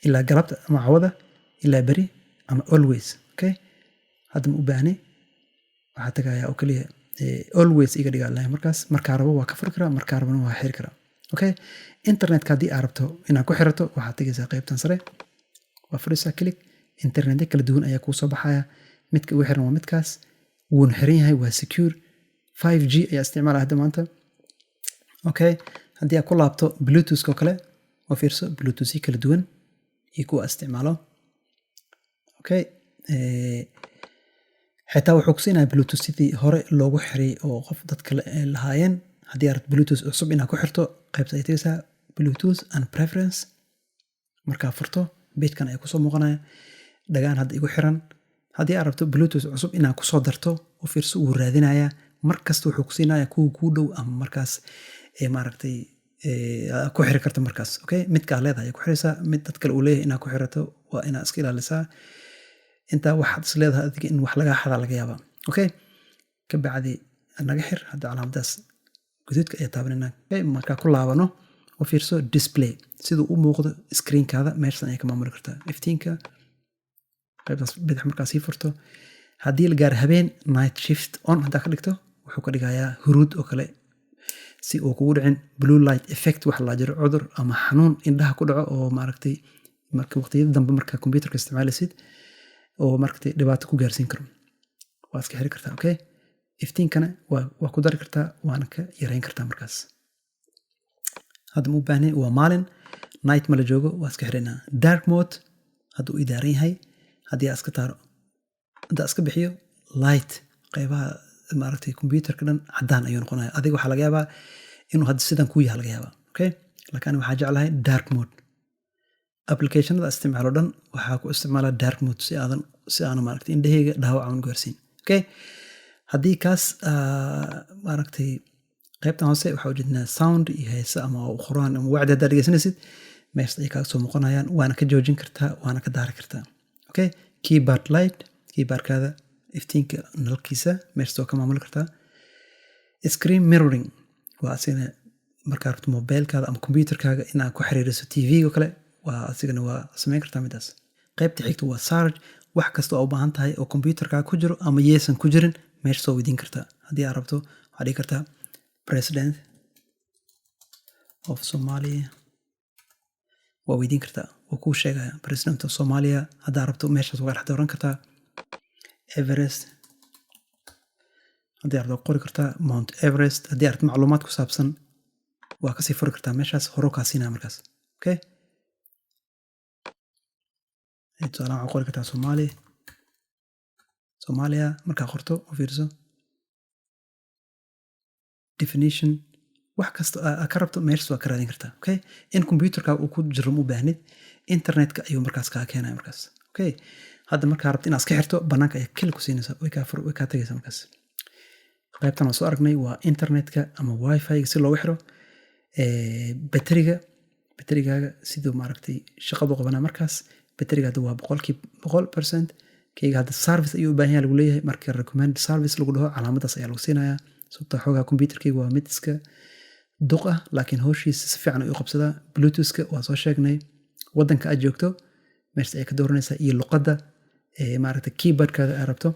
ilaa galabta ama cawada ilaa beri ama always. okay hadda ma u baahni waxaa tagayaa oo kaliya always iga dhigaa lahayn markaas markaa rabo waa ka furi karaa markaa rabana waa xiri karaa. okay internetka haddii aad rabto inaad ku xirato waxaad tagaysaa qaybtan sare waa furaysaa click internet kala duwan ayaa kuu soo baxaya. midka ugu xiran waa midkaas wuuna xiran yahay waa secure 5G ayaa isticmaalaya hadda maanta. okay haddii aad ku laabto bluetooth oo kale oo fiirso bluetooth kala duwan iyo kuwa isticmaalo. okay xitaa wuxuu ku siinayaa bluetoothidii hore loogu xiray oo qof dad kale lahaayeen. haddii aad bluetooth cusub inaad ku xirto qaybta ay tagaysaa bluetooth and preference. markaa furto pagekan ayaa kusoo muuqanaya dhagaan hadda igu xiran. haddii aad rabto bluetooth cusub inaad kusoo darto oo fiirso wuu raadinayaa mar kasta wuxuu ku siinayaa kuwa kuu dhow ama markaas maaragtay ku xiri karto markaas. okay midkaa leedahay ku xiraysaa mid dad kale uu leeyahay inaad ku xirato waa inaad iska ilaalisaa. intaa waxaad is leedahay adiga in wax lagaa xadaa laga yaabaa. okay ka bacdi naga xir hadda calaamadaas guduudka ayaa taabanayna. okay markaa ku laabano oo fiirso display siduu u muuqdo screenkaada meeshan ayaa ka maamuli kartaa. iftiinka qaybtaas bidix markaa sii furto haddii la gaar habeen night shift on haddaa ka dhigto wuxuu ka dhigayaa huruud oo kale si uu kugu dhicin blue light effect wax la jiro cudur ama xanuun indhaha ku dhaco oo maaragtay marka waqtiyada dambe markaa computerka isticmaalaysid oo markay dhibaato ku gaarsiin karo waa iska xiri kartaa. okay iftiinkana waa ku dari kartaa waana ka yareyn kartaa markaas. hadda ma u baahnay waa maalin night ma la joogo waa iska xiraynaa. dark mode hadda uu idaaran yahay haddii aad iska taaro hadda iska bixiyo light qaybaha maaragtay computerka dhan caddaan ayuu noqonaya. adiga waxaa laga yaabaa inuu hadda sidan kuu yaha laga yaabaa. okay laakiin waxaa jeclahay dark mode. applicationada isticmaalo dhan waxaa ku isticmaalaa dark mode si aan maaragtay indhahayga dhaawac aan gaarsiin. okay haddii kaas maaragtay qaybtan hoose waxaa ujeednaa sound iyo heesa ama quraan ama wacdi haddaad dhegeysanaysid meesha ay kaaga soo muuqanayaan waana ka joojin kartaa waana ka daari kartaa. okay keyboard light keyboardkaada iftiinka nalkiisa meesha ka maamuli kartaa. screen mirroring waa asigana markaa rabto mobilkaada ama computerkaaga inaad ku xiriiriso tv-ga kale waa asigana waa samayn kartaa midaas. qaybta xigta waa search wax kasta oo u baahan tahay oo computerkaaga ku jiro ama yeesan ku jirin meesha soo weydiin kartaa. haddii aad rabto waxaad dhigi kartaa president of Somalia waa weydiin kartaa wuu kuu sheegaya president of Somalia haddaa rabto meeshaas waa dhex dooran kartaa Everest haddii aad qori kartaa Mount Everest haddii aad macluumaad ku saabsan waa kasii furi kartaa meeshaas horo kaa siinaa markaas okay tusaale waxaa qori kartaa Somalia markaa qorto u fiirso definition wax kasta aad ka rabto meeshaas waa ka raadin kartaa okay in computerka uu ku jiro u baahnid internetka ayuu markaas kaa keenaya markaas okay hadda markaa rabto inaad iska xirto banaanka ay kil ku siinaysaa way kaa tagaysaa markaas qaybtan oo soo aragnay waa internetka ama wifi si loogu xiro baterigaaga sidoo maaragtay shaqadu qabanaa markaas bateriga hadda waa 100% kayga hadda service ayuu u baahan yahay lagu leeyahay marka recommend service lagu dhaho calaamadaas ayaa lagu siinayaa sababtoo xoogaa computerkayga waa mid iska duq ah laakiin howshiisa si fiican ayuu qabsadaa bluetoothka waa soo sheegnay waddanka aad joogto meesha ay ka dooranaysaa iyo luqadda maaragtay keyboardkaaga aad rabto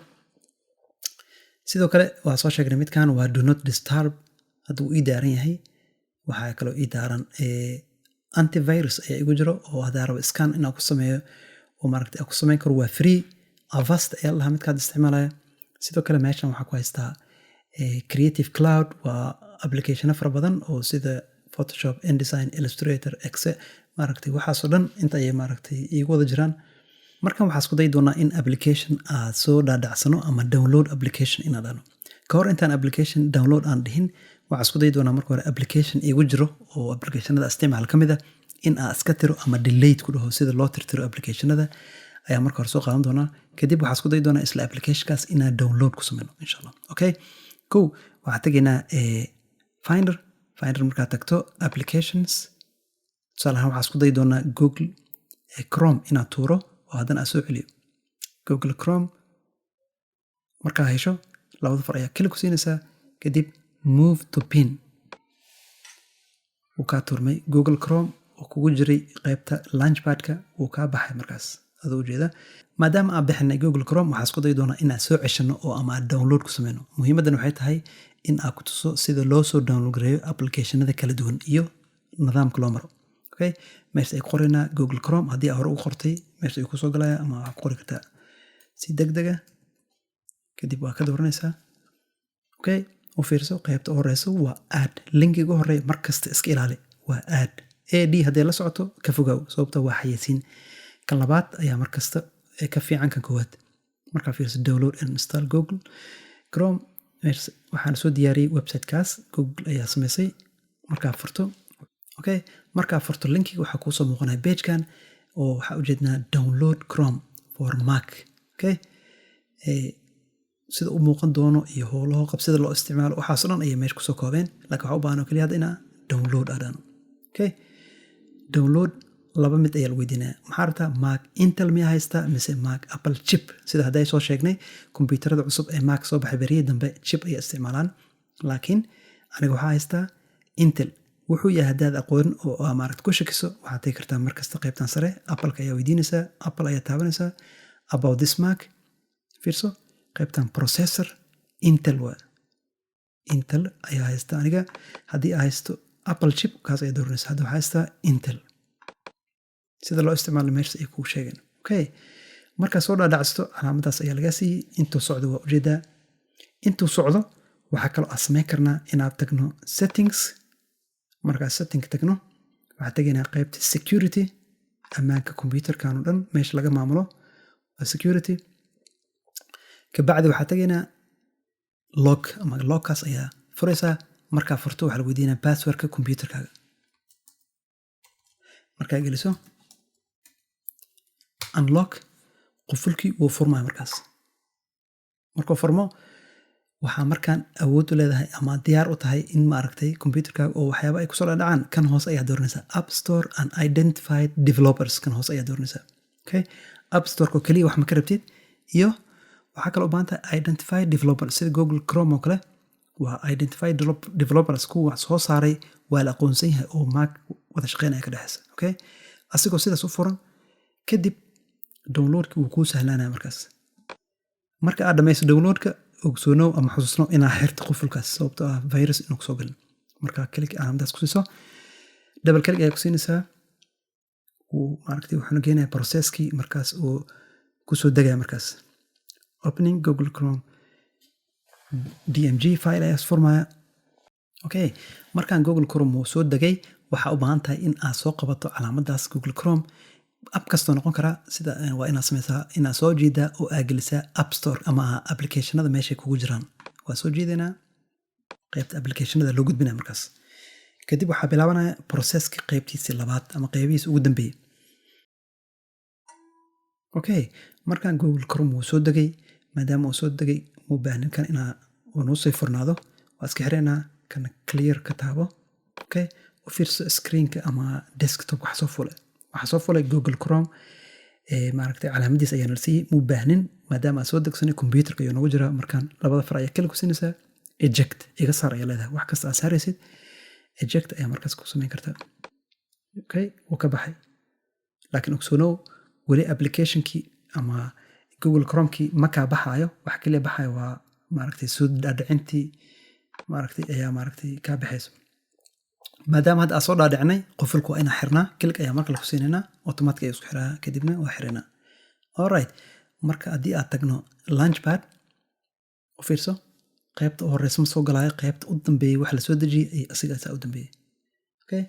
sidoo kale waa soo sheegnay midkan waa do not disturb hadduu ii daaran yahay waxaa kaloo ii daaran antivirus ayaa igu jiro oo haddaa rabo scan inaan ku sameeyo oo maaragtay aan ku samayn karo waa free avast ayaa lahaa midkaad isticmaalaya sidoo kale meeshan waxaa ku haystaa creative cloud waa applicationo fara badan oo sida Photoshop, InDesign, Illustrator, Excel maaragtay waxaasoo dhan inta ayay maaragtay iigu wada jiraan markan waxaa isku dayi doonaa in application aad soo dhaadhacsano ama download application inaad ano ka hor intaan application download aan dhihin waxaa isku dayi doonaa marka hore application iigu jiro oo applicationada isticmaal ka mid ah in aad iska tiro ama delete ku dhaho sida loo tirtiro applicationada ayaa marka hore soo qaadan doonaa kadib waxaa isku dayi doonaa isla applicationkaas inaad download ku sameyno insha allah okay kow waxaa tegaynaa finder markaad tagto applications tusaale ahaan waxaa isku dayi doonaa Google Chrome inaad tuuro oo haddana aad soo celiyo Google Chrome markaa hesho labada far ayaa kili ku siinaysaa kadib move to pin wuu kaa tuurmay Google Chrome oo kugu jiray qaybta launchpadka wuu kaa baxay markaas adoo ujeeda maadaama aan bixinay Google Chrome waxaa isku dayi doonaa inaad soo ceshano oo ama aad download ku sameyno muhiimaddan waxay tahay in aad ku tuso sida loo soo download gareeyo applicationada kala duwan iyo nidaamka loo maro okay meesha ay qoraynaa Google Chrome haddii aad hore u qortay meesha ay ku soo galaya ama waxaad qori kartaa si degdega kadib waa ka dooranaysaa okay u fiirso qaybta u horeysa waa add linkiga horeeya markasta iska ilaali waa add ad haddii la socoto ka fogaaw sababta waa xayeysiin kan labaad ayaa markasta ka fiican kan koowaad markaa fiirso download and install Google Chrome waxaan soo diyaariyey websitekaas Google ayaa samaysay markaa furto okay markaa furto linkiga waxaa kuusoo muuqanaya pagekan oo waxaa ujeednaa download Chrome for Mac okay sida u muuqan doono iyo howlaha qabsida loo isticmaalo waxaas dhan ayay meesha kusoo koobeen laakiin waxaa u baahan oo keliya hadda inaa download adano okay download laba mid ayaa la weydiinaya maxaa rabtaa Mac Intel miyaa haystaa mise Mac Apple chip sida hadday soo sheegnay kombiyuutarada cusub ee Mac soo baxay beriyada dambe chip ayaa isticmaalaan laakiin aniga waxaa haystaa Intel wuxuu yahay haddaad aqoonin oo maaragta ku shakiso waxaad tagi kartaa markasta qaybtan sare Apple ayaa weydiinaysaa Apple ayaa taabanaysaa about this Mac fiirso qaybtan processor Intel waa Intel ayaa haysta aniga haddii aad haysto Apple chip kaas ayaa dooranaysa hadda waxaa haystaa Intel sida loo isticmaalo meesha ay kuu sheegeen okay markaa soo dhaadhacsto calaamadaas ayaa lagaa siiyey intuu socdo waa ujeedaa intuu socdo waxaa kaloo aan samayn karnaa inaad tagno settings markaa setting tagno waxaa tegaynaa qaybta security ammaanka computerkan oo dhan meesha laga maamulo waa security kabacdi waxaa tegaynaa log ama logkaas ayaa furaysaa markaa furto waxaa la weydiinaa passwordka computerkaaga markaa geliso unlock qufulkii wuu furmaya markaas markuu furmo waxaa markaan awood u leedahay ama diyaar u tahay in maaragtay computerkaaga oo waxyaaba ay kusoo dhacaan kan hoose ayaa dooranaysaa App Store and Identified Developers kan hoose ayaa dooranaysaa okay App Store ko kaliya wax ma ka rabtid iyo waxaa kaloo u baahan tahay Identified Developers sida Google Chrome oo kale waa Identified Developers kuwa soo saaray waa la aqoonsan yahay oo Mac wada shaqeynaya ka dhexeysa okay asigoo sidaas u furan kadib downloadka wuu kuu sahlaanaya markaas marka aad dhamayso downloadka ogsoonow ama xusuusnow inaa xirto qufulkaas sababtoo ah virus inuu kusoo galin markaa kalik calaamadaas ku siiso double click ayaa ku siinaysaa uu maaragtay wuxuuna geenayaa processkii markaas uu kusoo degaya markaas opening Google Chrome DMG file ayaa furmaya. Okay, markaan Google Chrome uu soo degay waxaa u baahan tahay in aad soo qabato calaamadaas Google Chrome. app kastoo noqon karaa sida waa inaad sameysaa inaad soo jiidaa oo aad gelisaa App Store ama applicationada meeshay kugu jiraan. waa soo jiidaynaa qaybta applicationada loo gudbinaya markaas kadib waxaa bilaabanaya processka qaybtiisa labaad ama qaybihiisa ugu dambeeyay. Okay, markaan Google Chrome uu soo degay maadaama uu soo degay u baahan kan uu noo soo furnaado waa iska xireynaa kana clear ka taabo. Okay, u fiirso screenka ama desktop waxa soo fulay Google Chrome maaragtay calaamadiis ayaa nalsiiyay mu baahnin maadaama aad soo degsanay computerka iyo nagu jira markaan labada far ayaa kala ku siinaysaa eject iga saar ayaa leedahay wax kasta aad saaraysid eject ayaa markaas ku samayn kartaa. Okay, wuu ka baxay laakiin ogsoonow weli applicationkii ama Google Chrome-kii ma kaa baxaayo wax kaliya baxaayo waa maaragtay soo dhaadhicintii maaragtay ayaa maaragtay kaa baxayso. maadaama hadda aan soo dhaadhicnay qofilku waa inaan xirnaa click ayaa marka la ku siinaynaa automatic ayaa isku xiraa kadibna waa xiraynaa. Alright, marka haddii aad tagno Launchpad u fiirso qaybta u horeysa ma soo galaayo qaybta u dambeeyay wax la soo dejiyay asiga ayaa u dambeeyay. Okay,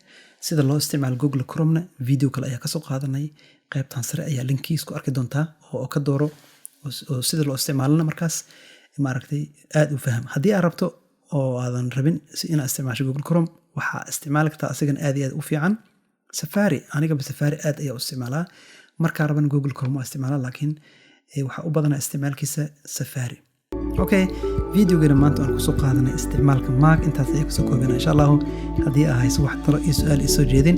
sida loo isticmaalo Google Chrome-na video kale ayaa ka soo qaadanay qaybtan sare ayaa linkiis ku arki doontaa oo ka dooro oo sida loo isticmaalana markaas maaragtay aad u faham. haddii aad rabto oo aadan rabin inaad isticmaasho Google Chrome waxaa isticmaali kartaa asigan aad iyo aad u fiican Safari. aniga Safari aad ayaa u isticmaalaa markaa raban Google Chrome waa isticmaalaa laakiin waxaa u badanaa isticmaalkiisa Safari. Okay, videogeena maanta aan kusoo qaadanay isticmaalka Mac intaas ayay kusoo koobana insha Allah. haddii aad hayso wax talo iyo su'aal isoo jeedin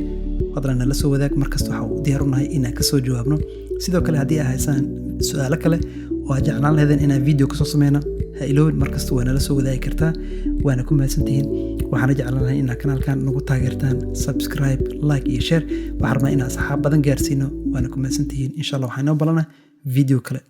fadlan nala soo wadaag markasta waxaa u diyaar u nahay inaan kasoo jawaabno. sidoo kale haddii aad haysaan su'aalo kale oo aad jeclaan lahaydeen inaan video kasoo sameyno ha iloobin markasta waa nala soo wadaagi kartaa waana ku mahadsantihiin. waxaana jeclaan lahay inaad kanaalkan nagu taageertaan subscribe like iyo share. waxaan rabnaa inaan asxaab badan gaarsiino waana ku mahadsantihiin insha Allah. waxaa inoo balana video kale.